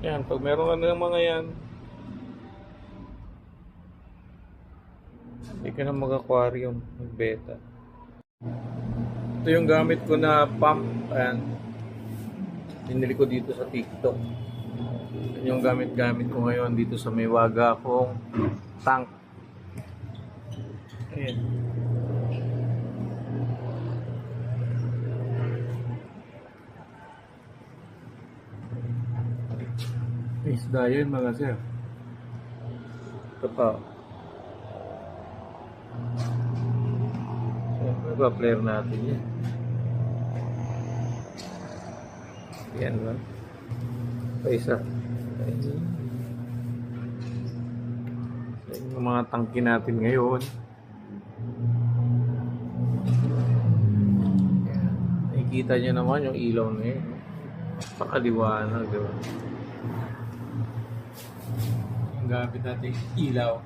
Yan, pag meron ka ng mga yan, hindi ka na mag-aquarium, mag-beta. Ito yung gamit ko na pump. Ayan. Pinili ko dito sa TikTok. Yan yung gamit-gamit ko ngayon dito sa may waga kong tank. Ayan. Isda yun mga sir. Ito pa. Siyempre ba, player natin yan. Yan ba? Pa isa. Yung mga tangki natin ngayon. Nakikita nyo naman yung ilaw na yun. Pakaliwanag, diba? Ang gamit natin ilaw.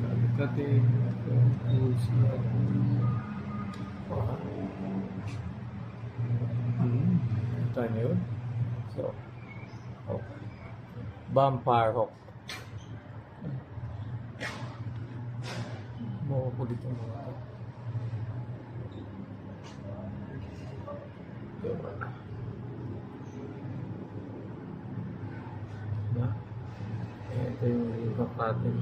Gamit natin ito na yun. So, oh. Vampire hook. Makukulit yung mga ito. Diba? Diba? Ito yung hook natin.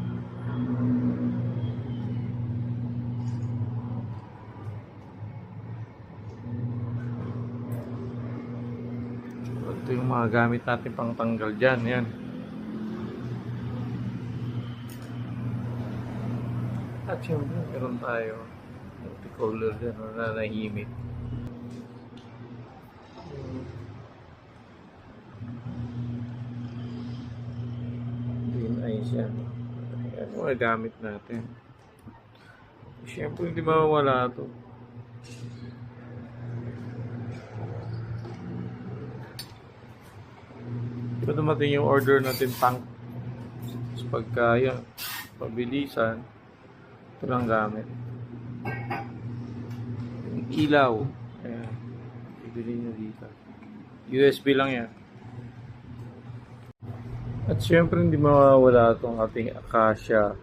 Ito yung mga gamit natin pang tanggal dyan. Yan. At syempre, meron tayo multicolor dyan. Nanahimik. Green eyes yan. Yan mga gamit natin. Syempre, hindi mawawala ito. Ito dumating yung order natin tank. So, pagka yan, pabilisan, ito lang gamit. Yung ilaw, ayan, ibili nyo dito. USB lang yan. At syempre hindi mawawala itong ating Acacia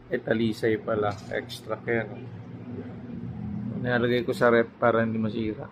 Etalisay pala, extra care. Nalagay ko sa rep para hindi masira.